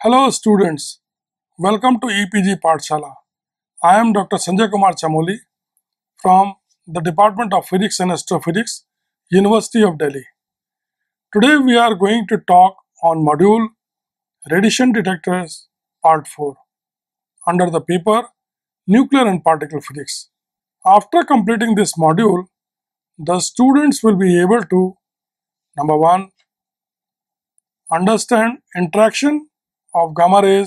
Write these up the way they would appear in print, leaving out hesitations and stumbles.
Hello students, welcome to EPG Pathshala. I am Dr. Sanjay Kumar Chamoli from the Department of Physics and Astrophysics, University of Delhi. Today we are going to talk on module Radiation Detectors Part 4 under the paper Nuclear and Particle Physics. After completing this module, the students will be able to number 1. Understand interaction of gamma ray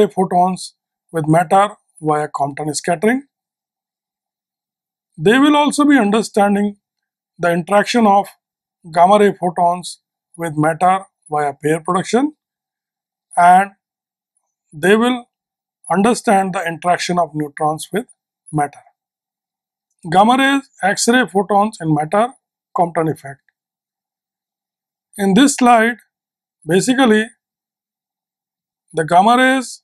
photons with matter via Compton scattering. They will also be understanding the interaction of gamma ray photons with matter via pair production, and they will understand the interaction of neutrons with matter. Gamma rays, X-ray photons in matter, Compton effect. In this slide, basically the gamma rays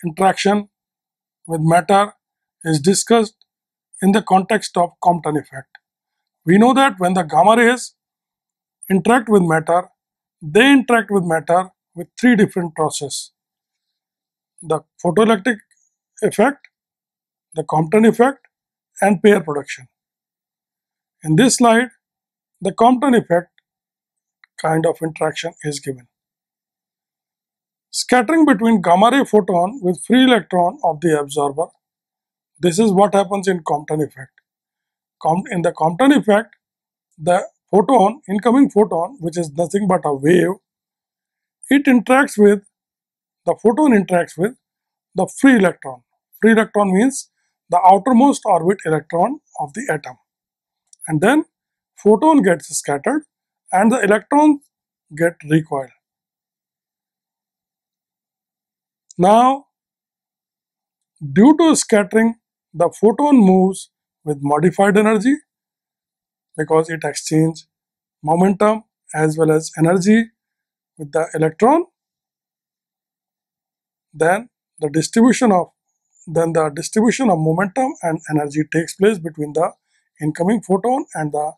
interaction with matter is discussed in the context of Compton effect. We know that when the gamma rays interact with matter, they interact with matter with three different processes: the photoelectric effect, the Compton effect, and pair production. In this slide, the Compton effect kind of interaction is given. Scattering between gamma ray photon with free electron of the absorber. This is what happens in Compton effect. In the Compton effect, the incoming photon, which is nothing but a wave, the photon interacts with the free electron. Free electron means the outermost orbit electron of the atom. And then photon gets scattered and the electrons get recoiled. Now, due to scattering, the photon moves with modified energy because it exchanges momentum as well as energy with the electron. Then the distribution of momentum and energy takes place between the incoming photon and the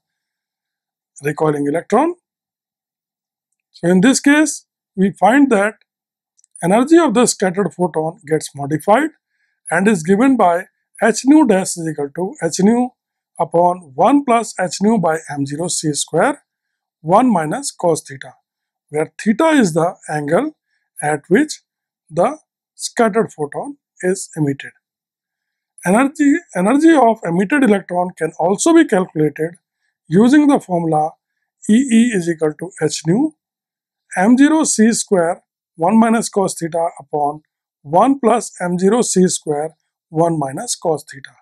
recoiling electron. So in this case, we find that energy of the scattered photon gets modified and is given by h nu dash is equal to h nu upon 1 plus h nu by m0 c square 1 minus cos theta, where theta is the angle at which the scattered photon is emitted. Energy of emitted electron can also be calculated using the formula EE is equal to h nu m0 c square 1 minus cos theta upon 1 plus m0 c square 1 minus cos theta.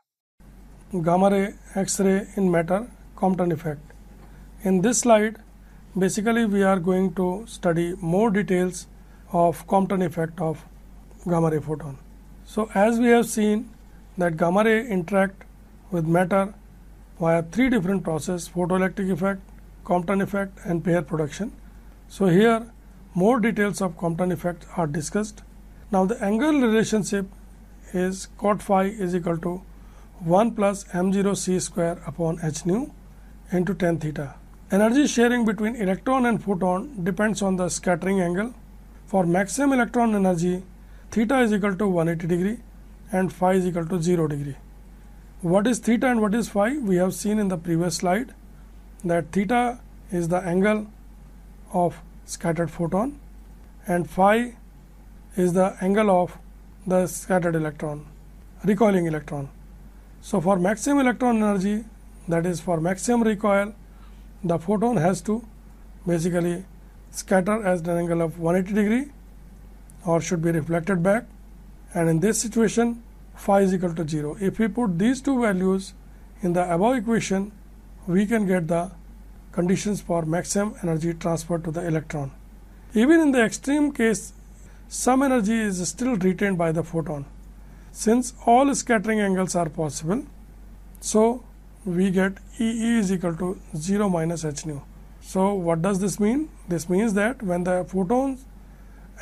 Gamma ray, X-ray in matter, Compton effect. In this slide, basically we are going to study more details of Compton effect of gamma ray photon. So as we have seen that gamma ray interact with matter via three different processes: photoelectric effect, Compton effect, and pair production. So here more details of Compton effect are discussed. Now the angle relationship is cot phi is equal to 1 plus m0 c square upon h nu into tan theta. Energy sharing between electron and photon depends on the scattering angle. For maximum electron energy, theta is equal to 180 degree and phi is equal to 0 degree. What is theta and what is phi? We have seen in the previous slide that theta is the angle of scattered photon and phi is the angle of the scattered electron, recoiling electron. So for maximum electron energy, that is for maximum recoil, the photon has to basically scatter at an angle of 180 degree or should be reflected back, and in this situation phi is equal to 0. If we put these two values in the above equation, we can get the conditions for maximum energy transfer to the electron. Even in the extreme case, some energy is still retained by the photon. Since all scattering angles are possible, so we get EE is equal to 0 minus h nu. So what does this mean? This means that when the photons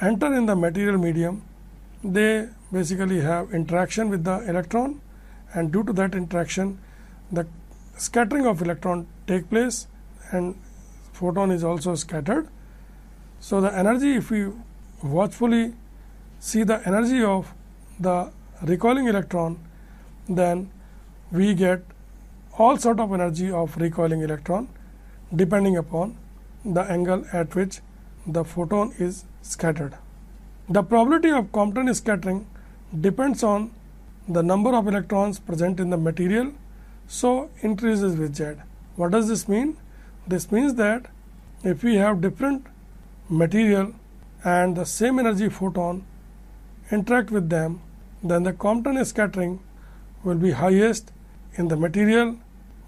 enter in the material medium, they basically have interaction with the electron, and due to that interaction the scattering of electron take place and photon is also scattered. So the energy, if we watchfully see the energy of the recoiling electron, then we get all sort of energy of recoiling electron depending upon the angle at which the photon is scattered. The probability of Compton scattering depends on the number of electrons present in the material, so increases with Z. What does this mean? This means that if we have different material and the same energy photon interact with them, then the Compton scattering will be highest in the material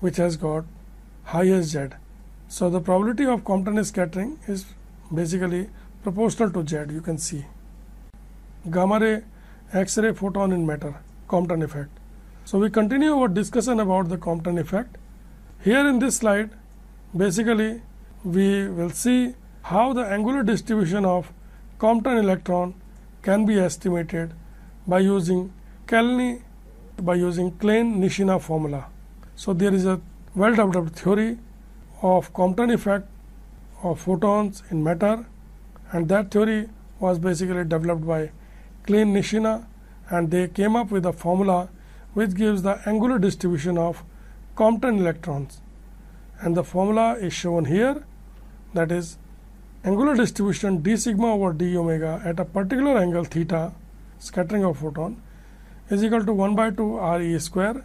which has got highest Z. So the probability of Compton scattering is basically proportional to Z. You can see gamma ray, X-ray, photon in matter, Compton effect. So we continue our discussion about the Compton effect. Here in this slide, basically we will see how the angular distribution of Compton electron can be estimated by using Klein-Nishina formula. So there is a well developed theory of Compton effect of photons in matter, and that theory was basically developed by Klein-Nishina, and they came up with a formula which gives the angular distribution of Compton electrons, and the formula is shown here, that is angular distribution d sigma over d omega at a particular angle theta, scattering of photon, is equal to 1 by 2 r e square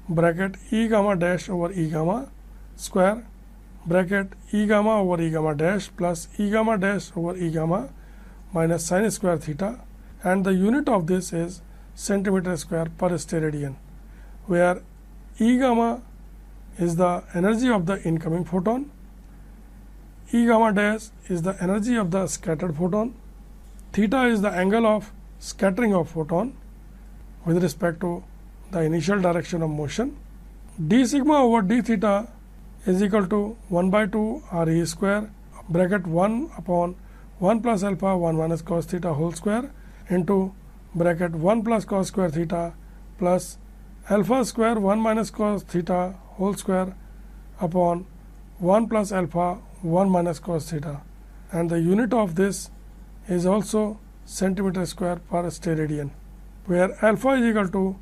bracket e gamma dash over e gamma square bracket e gamma over e gamma dash plus e gamma dash over e gamma minus sin square theta, and the unit of this is centimeter square per steradian, where E gamma is the energy of the incoming photon, E gamma dash is the energy of the scattered photon, theta is the angle of scattering of photon with respect to the initial direction of motion. D sigma over d theta is equal to 1 by 2 r e square bracket 1 upon 1 plus alpha 1 minus cos theta whole square into bracket 1 plus cos square theta plus alpha square 1 minus cos theta whole square upon 1 plus alpha 1 minus cos theta, and the unit of this is also centimeter square per steradian, where alpha is equal to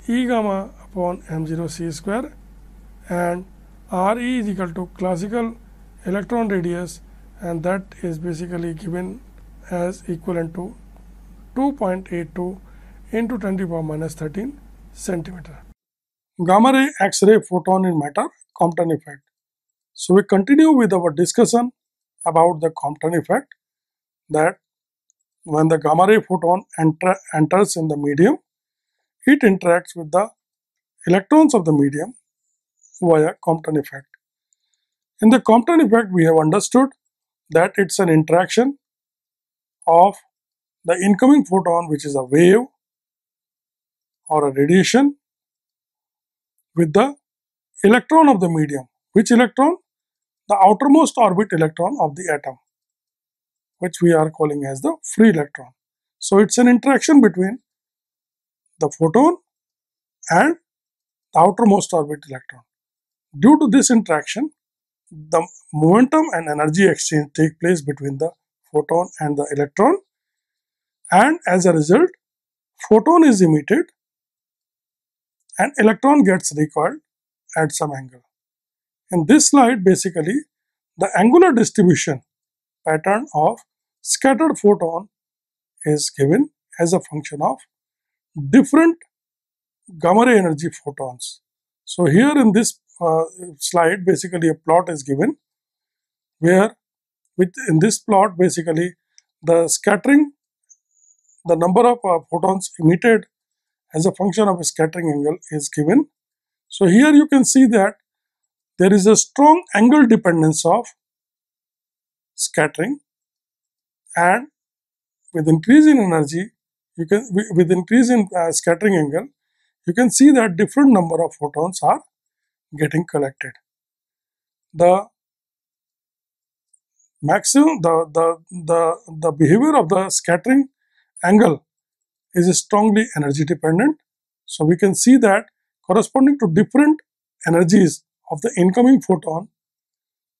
E gamma upon m0 c square and Re is equal to classical electron radius, and that is basically given as equivalent to 2.82 into 10 to the power minus 13 centimeter. Gamma ray, X-ray, photon in matter, Compton effect. So we continue with our discussion about the Compton effect, that when the gamma ray photon enters in the medium, it interacts with the electrons of the medium via Compton effect. In the Compton effect, we have understood that it's an interaction of the incoming photon, which is a wave or a radiation, with the electron of the medium. Which electron? The outermost orbit electron of the atom, which we are calling as the free electron. So it's an interaction between the photon and the outermost orbit electron. Due to this interaction, the momentum and energy exchange take place between the photon and the electron, and as a result, photon is emitted and electron gets recoiled at some angle. In this slide, basically, the angular distribution pattern of scattered photon is given as a function of different gamma ray energy photons. So here in this slide, basically a plot is given where in this plot, basically the scattering, the number of photons emitted as a function of a scattering angle is given. So here you can see that there is a strong angle dependence of scattering, and with increase in energy, with increase in scattering angle, you can see that different number of photons are getting collected. The maximum, the behavior of the scattering angle is strongly energy dependent. So we can see that corresponding to different energies of the incoming photon,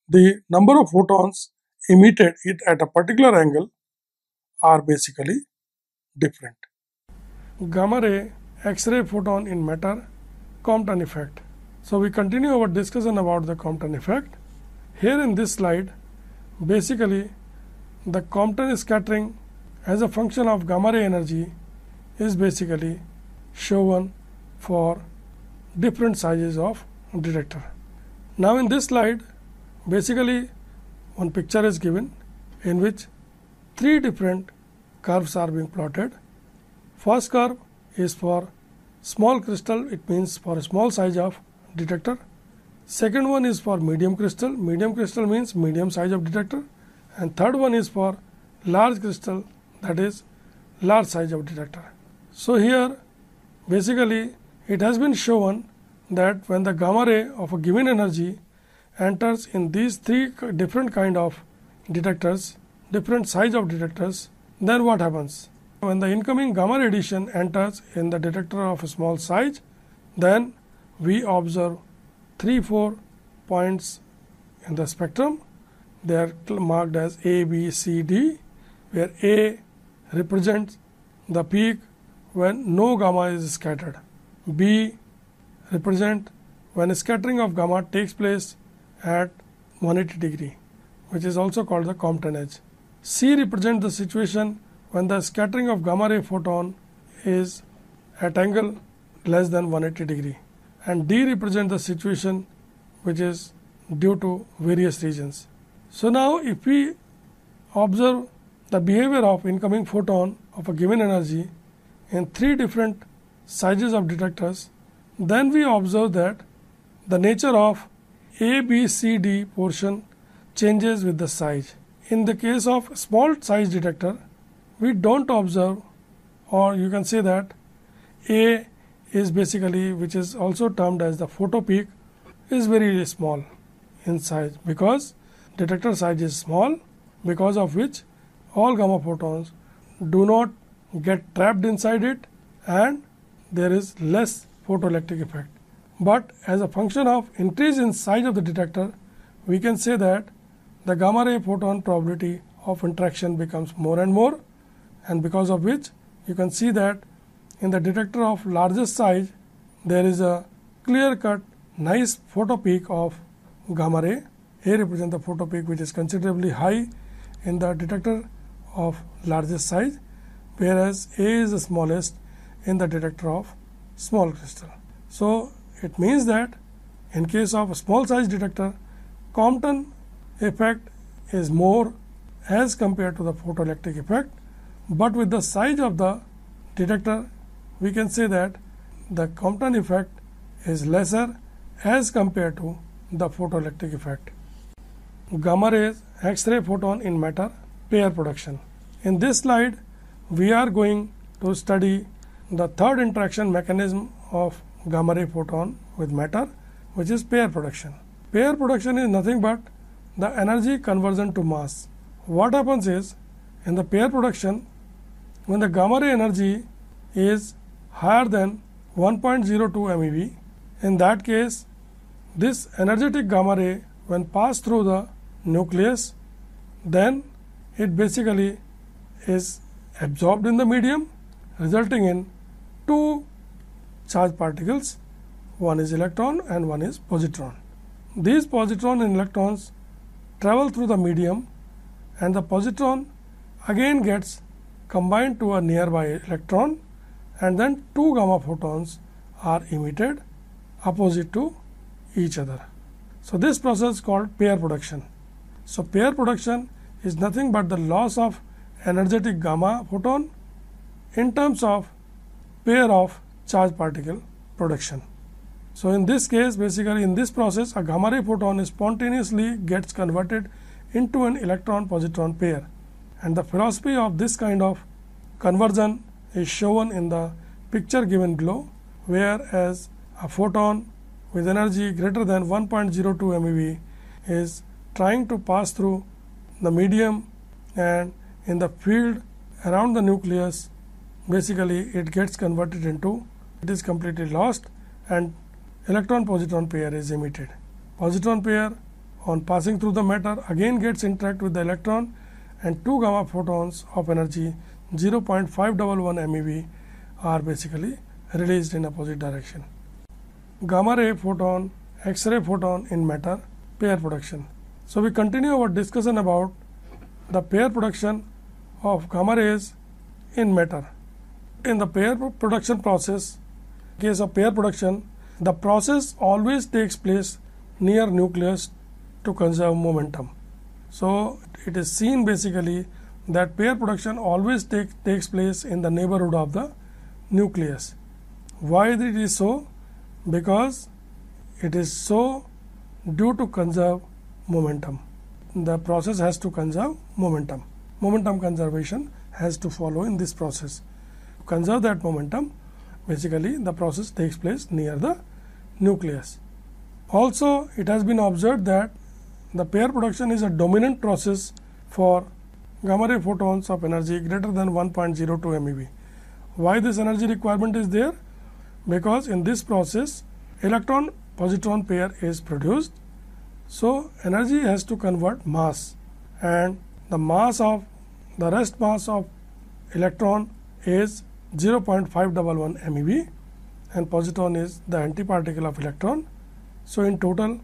the number of photons emitted it at a particular angle are basically different. Gamma ray, X-ray, photon in matter, Compton effect. So we continue our discussion about the Compton effect. Here in this slide, basically the Compton scattering as a function of gamma ray energy is basically shown for different sizes of detector. Now in this slide, basically one picture is given in which three different curves are being plotted. First curve is for small crystal, it means for a small size of detector. Second one is for medium crystal means medium size of detector. And third one is for large crystal, that is large size of detector. So here basically it has been shown that when the gamma ray of a given energy enters in these three different kind of detectors, different size of detectors, then what happens? When the incoming gamma radiation enters in the detector of a small size, then we observe 3-4 points in the spectrum. They are marked as A, B, C, D, where A represents the peak when no gamma is scattered. B represent when a scattering of gamma takes place at 180 degree, which is also called the Compton edge. C represents the situation when the scattering of gamma ray photon is at angle less than 180 degree, and D represents the situation which is due to various regions. So now if we observe the behavior of incoming photon of a given energy in three different sizes of detectors, then we observe that the nature of A, B, C, D portion changes with the size. In the case of small size detector, we don't observe, or you can say that A is basically, which is also termed as the photo peak, is very small in size because detector size is small, because of which all gamma photons do not get trapped inside it and there is less photoelectric effect. But as a function of increase in size of the detector, we can say that the gamma ray photon probability of interaction becomes more and more, and because of which you can see that in the detector of largest size there is a clear cut nice photo peak of gamma ray. A represents the photo peak which is considerably high in the detector of largest size, whereas A is the smallest in the detector of small crystal. So it means that in case of a small size detector, Compton effect is more as compared to the photoelectric effect, but with the size of the detector we can say that the Compton effect is lesser as compared to the photoelectric effect. Gamma rays, X-ray, photon in matter, pair production. In this slide we are going to study the third interaction mechanism of gamma ray photon with matter, which is pair production. Pair production is nothing but the energy conversion to mass. What happens is, in the pair production, when the gamma ray energy is higher than 1.02 MeV, in that case this energetic gamma ray when passed through the nucleus, then it basically is absorbed in the medium, resulting in two charged particles, one is electron and one is positron. These positron and electrons travel through the medium, and the positron again gets combined to a nearby electron, and then two gamma photons are emitted opposite to each other. So this process is called pair production. So pair production is nothing but the loss of energetic gamma photon in terms of pair of charged particle production. So in this case, basically in this process, a gamma ray photon spontaneously gets converted into an electron positron pair, and the philosophy of this kind of conversion is shown in the picture given below, whereas a photon with energy greater than 1.02 MeV is trying to pass through the medium, and in the field around the nucleus basically it gets converted into, it is completely lost and electron positron pair is emitted. Positron pair on passing through the matter again gets interact with the electron, and 2 gamma photons of energy 0.511 MeV are basically released in opposite direction. Gamma ray photon, X-ray photon in matter, pair production. So we continue our discussion about the pair production of gamma rays in matter. In the pair production process, case of pair production, the process always takes place near nucleus to conserve momentum. So it is seen basically that pair production always takes place in the neighborhood of the nucleus. Why it is so? Because it is so due to conserve momentum. The process has to conserve momentum. Momentum conservation has to follow in this process. To conserve that momentum, basically the process takes place near the nucleus. Also, it has been observed that the pair production is a dominant process for gamma ray photons of energy greater than 1.02 MeV. Why this energy requirement is there? Because in this process electron positron pair is produced. So energy has to convert mass, and the mass of the rest mass of electron is 0.511 MeV, and positron is the antiparticle of electron. So in total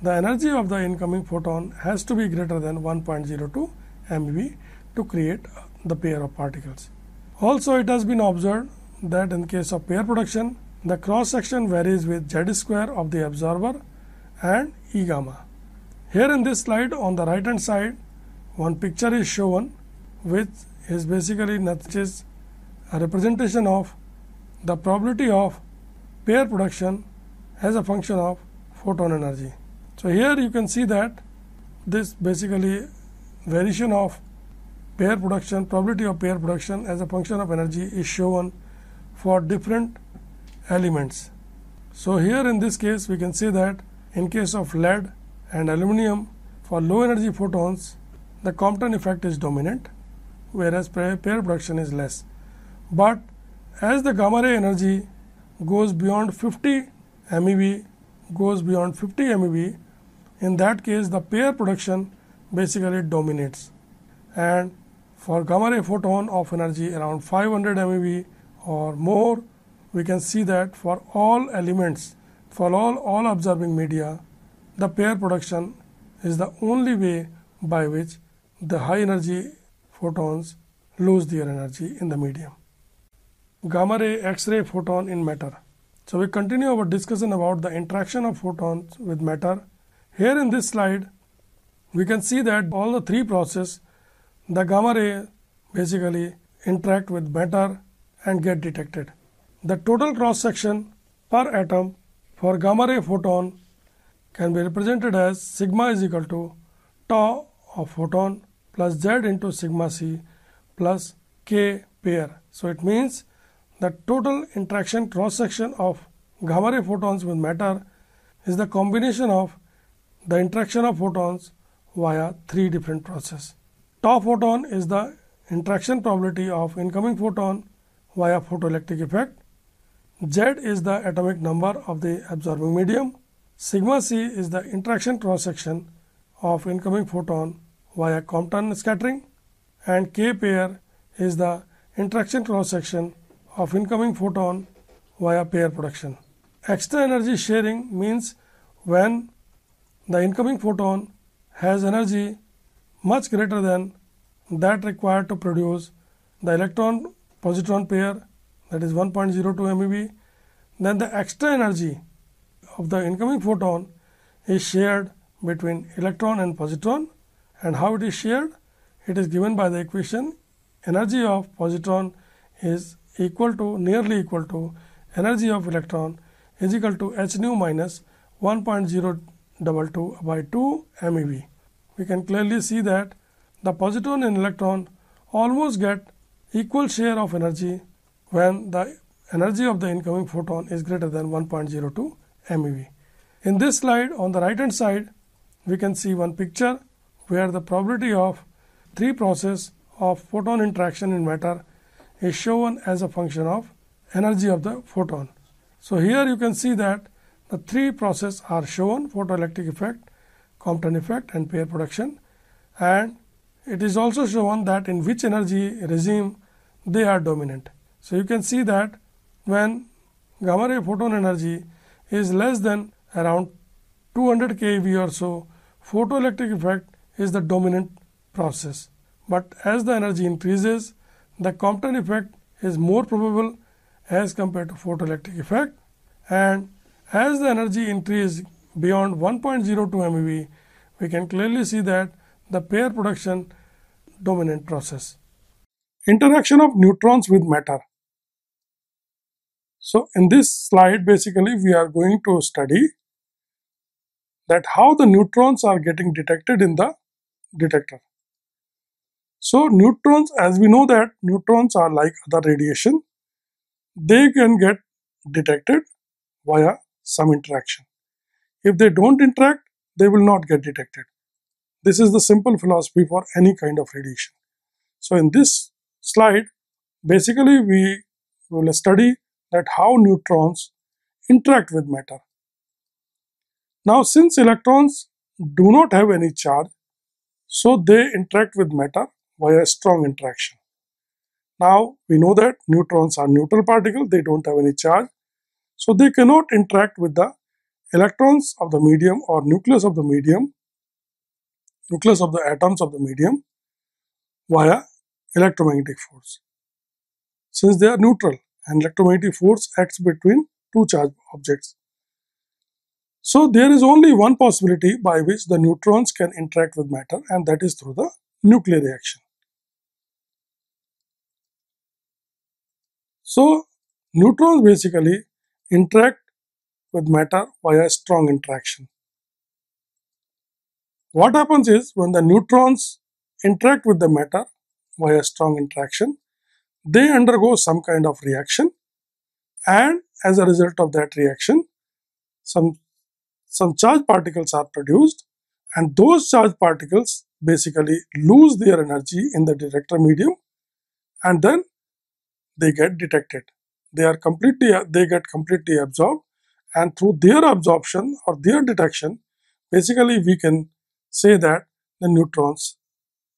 the energy of the incoming photon has to be greater than 1.02 MeV to create the pair of particles. Also, it has been observed that in case of pair production, the cross section varies with Z square of the absorber and E gamma. Here in this slide on the right hand side, one picture is shown which is basically a representation of the probability of pair production as a function of photon energy. So here you can see that this basically variation of pair production, probability of pair production as a function of energy is shown for different elements. So here in this case we can say that in case of lead and aluminum, for low energy photons the Compton effect is dominant, whereas pair production is less. But as the gamma ray energy goes beyond 50 MeV, in that case the pair production basically dominates, and for gamma ray photon of energy around 500 MeV or more, we can see that for all elements, for all observing media, the pair production is the only way by which the high energy photons lose their energy in the medium. Gamma ray, X-ray photon in matter. So we continue our discussion about the interaction of photons with matter. Here in this slide, we can see that all the three processes, the gamma ray basically interact with matter and get detected. The total cross section per atom for gamma ray photon can be represented as sigma is equal to tau of photon plus Z into sigma c plus k pair. So it means the total interaction cross section of gamma ray photons with matter is the combination of the interaction of photons via three different processes. Tau photon is the interaction probability of incoming photon via photoelectric effect. Z is the atomic number of the absorbing medium. Sigma c is the interaction cross section of incoming photon via Compton scattering, and k pair is the interaction cross section of incoming photon via pair production. Extra energy sharing means when the incoming photon has energy much greater than that required to produce the electron positron pair, that is 1.02 MeV, then the extra energy of the incoming photon is shared between electron and positron. And how it is shared? It is given by the equation energy of positron is nearly equal to energy of electron is equal to h nu minus 1.022 by 2 MeV. We can clearly see that the positron and electron almost get equal share of energy when the energy of the incoming photon is greater than 1.02 MeV. In this slide on the right hand side, we can see one picture where the probability of three processes of photon interaction in matter is shown as a function of energy of the photon. So here you can see that the three processes are shown: photoelectric effect, Compton effect and pair production, and it is also shown that in which energy regime they are dominant. So you can see that when gamma ray photon energy is less than around 200 keV or so, photoelectric effect is the dominant process. But as the energy increases, the Compton effect is more probable as compared to photoelectric effect, and as the energy increase beyond 1.02 MeV, we can clearly see that the pair production dominant process. Interaction of neutrons with matter. So in this slide, basically we are going to study that how the neutrons are getting detected in the detector. So neutrons, as we know that neutrons are like other radiation, they can get detected via some interaction. If they don't interact, they will not get detected. This is the simple philosophy for any kind of radiation. So in this slide, basically we will study that how neutrons interact with matter. Now since electrons do not have any charge, so they interact with matter via strong interaction. Now we know that neutrons are neutral particles, they don't have any charge, so they cannot interact with the electrons of the medium or nucleus of the medium, nucleus of the atoms of the medium via electromagnetic force. Since they are neutral and electromagnetic force acts between two charged objects. So there is only one possibility by which the neutrons can interact with matter, and that is through the nuclear reaction. So neutrons basically interact with matter via strong interaction. What happens is when the neutrons interact with the matter via strong interaction, they undergo some kind of reaction, and as a result of that reaction, some charged particles are produced, and those charged particles basically lose their energy in the detector medium, and then they get detected. They get completely absorbed, and through their absorption or their detection, basically we can say that the neutrons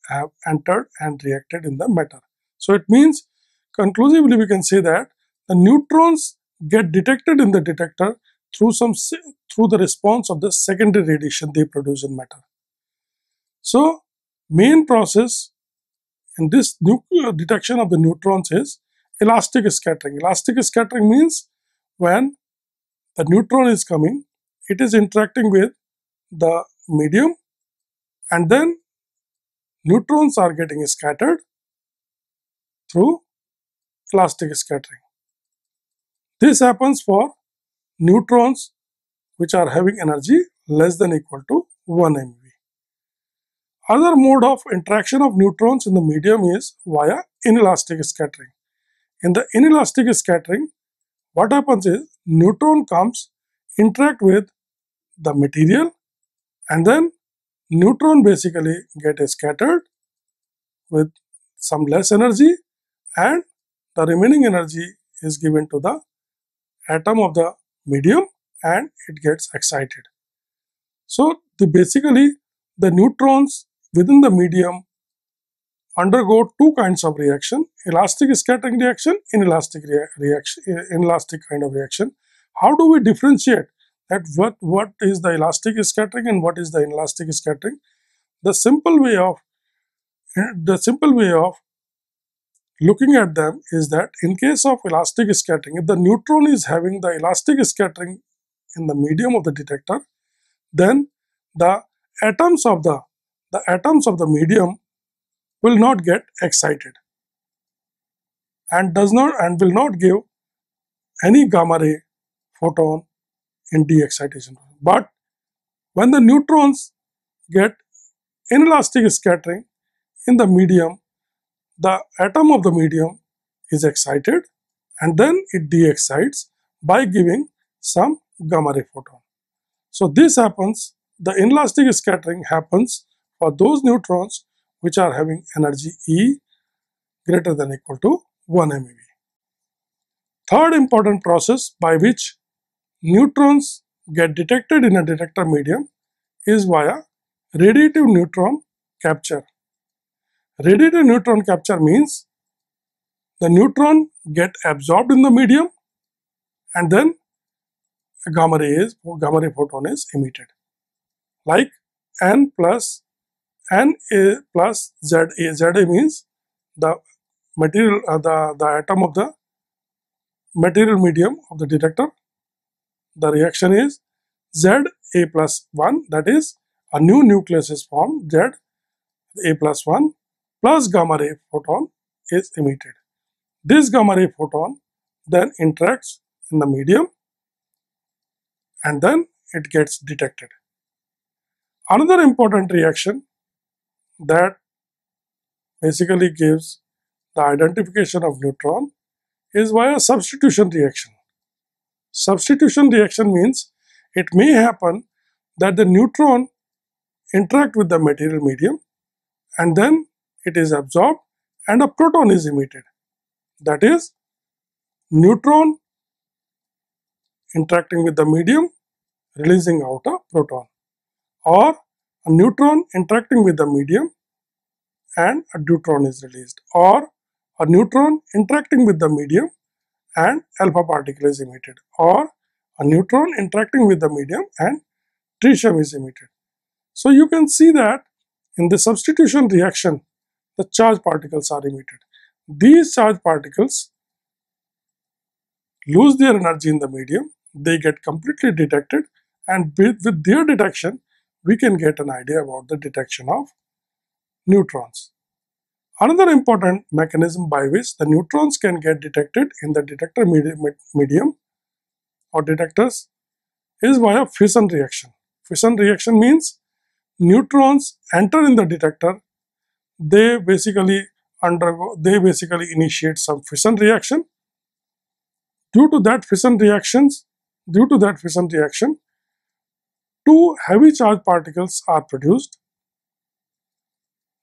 have entered and reacted in the matter. So it means conclusively we can say that the neutrons get detected in the detector through the response of the secondary radiation they produce in matter. So main process in this detection of the neutrons is elastic scattering. Elastic scattering means when the neutron is coming, it is interacting with the medium, and then neutrons are getting scattered through elastic scattering. This happens for neutrons which are having energy less than equal to 1 MeV. Other mode of interaction of neutrons in the medium is via inelastic scattering. In the inelastic scattering, what happens is neutron comes, interact with the material, and then neutron basically get scattered with some less energy, and the remaining energy is given to the atom of the medium and it gets excited. So basically the neutrons within the medium undergo two kinds of reaction: elastic scattering reaction, inelastic reaction, inelastic kind of reaction. How do we differentiate that what is the elastic scattering and what is the inelastic scattering? The simple way of looking at them is that in case of elastic scattering, if the neutron is having the elastic scattering in the medium of the detector, then the atoms of the medium will not get excited and will not give any gamma ray photon in de-excitation. But when the neutrons get inelastic scattering in the medium, the atom of the medium is excited and then it de-excites by giving some gamma ray photon. So this happens, the inelastic scattering happens for those neutrons which are having energy E greater than equal to 1 MeV. Third important process by which neutrons get detected in a detector medium is via Radiative neutron capture. Radiative neutron capture means the neutron get absorbed in the medium and then a gamma ray photon is emitted. Like N plus Na plus Za. Za means the material, the atom of the material medium of the detector. The reaction is Za plus 1, that is a new nucleus is formed, Za plus 1 plus gamma ray photon is emitted. This gamma ray photon then interacts in the medium and then it gets detected. Another important reaction that basically gives the identification of neutron is via substitution reaction. Substitution reaction means it may happen that the neutron interact with the material medium and then it is absorbed and a proton is emitted. That is, neutron interacting with the medium releasing out a proton, or a neutron interacting with the medium and a deuteron is released, or a neutron interacting with the medium and alpha particle is emitted, or a neutron interacting with the medium and tritium is emitted. So you can see that in the substitution reaction, the charged particles are emitted. These charged particles lose their energy in the medium, they get completely detected, and with their detection, we can get an idea about the detection of neutrons. Another important mechanism by which the neutrons can get detected in the detector medium or detectors is via fission reaction. Fission reaction means neutrons enter in the detector, they basically initiate some fission reaction. Due to that fission reaction, two heavy charged particles are produced.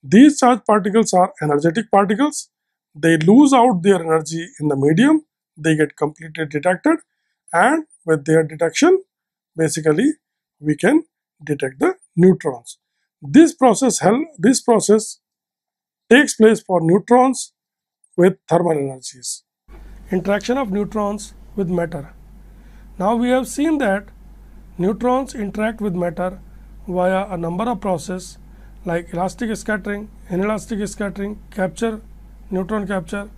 These charged particles are energetic particles. They lose out their energy in the medium, they get completely detected, and with their detection, basically we can detect the neutrons. This process takes place for neutrons with thermal energies. Interaction of neutrons with matter. Now we have seen that neutrons interact with matter via a number of processes like elastic scattering, inelastic scattering, capture, neutron capture,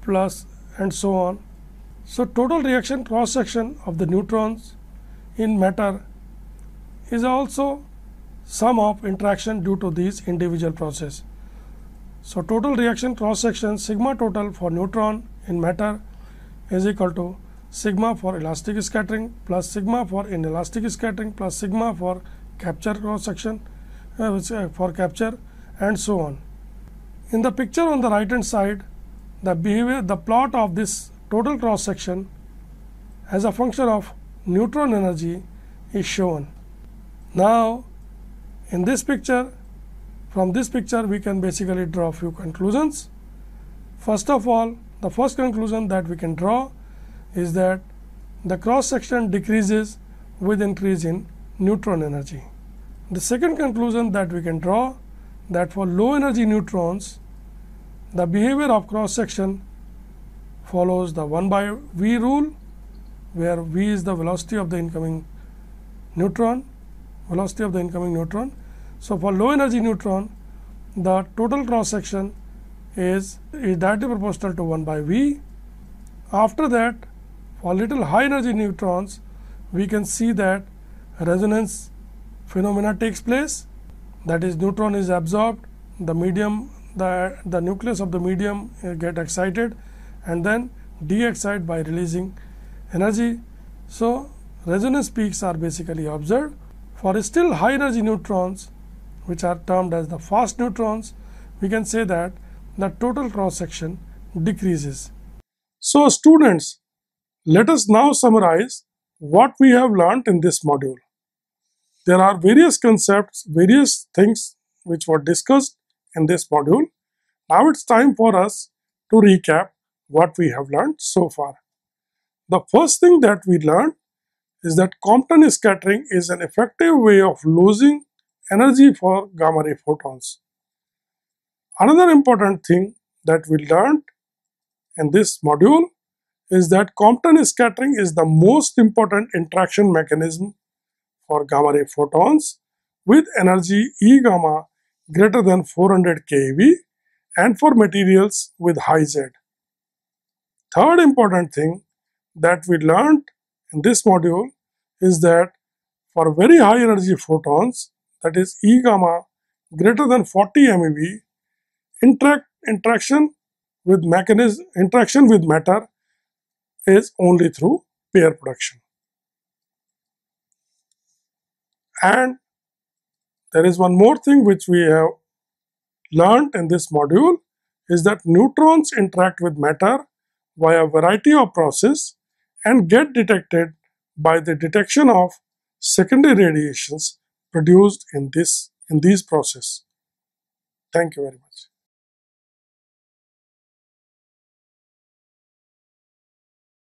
plus and so on. So total reaction cross section of the neutrons in matter is also sum of interaction due to these individual processes. So total reaction cross section sigma total for neutron in matter is equal to sigma for elastic scattering plus sigma for inelastic scattering plus sigma for capture cross section for capture and so on. In the picture on the right hand side, the plot of this total cross section as a function of neutron energy is shown. Now in this picture, from this picture we can basically draw a few conclusions. First of all, the first conclusion that we can draw is that the cross section decreases with increase in neutron energy. The second conclusion that we can draw, that for low energy neutrons, the behavior of cross section follows the 1 by v rule, where v is the velocity of the incoming neutron. So for low energy neutron, the total cross section is directly proportional to 1 by v. After that, for little high energy neutrons, we can see that resonance phenomena takes place, that is, neutron is absorbed, the nucleus of the medium get excited and then de-excite by releasing energy. So resonance peaks are basically observed. For still high energy neutrons, which are termed as the fast neutrons, we can say that the total cross section decreases. So students, let us now summarize what we have learnt in this module. There are various concepts, various things which were discussed in this module. Now it's time for us to recap what we have learned so far. The first thing that we learned is that Compton scattering is an effective way of losing energy for gamma ray photons. Another important thing that we learned in this module is that Compton scattering is the most important interaction mechanism for gamma ray photons with energy E gamma greater than 400 keV and for materials with high Z. Third important thing that we learned in this module is that for very high energy photons, that is E gamma greater than 40 MeV, interaction with matter is only through pair production. And there is one more thing which we have learned in this module is that neutrons interact with matter via a variety of processes and get detected by the detection of secondary radiations produced in these processes. Thank you very much.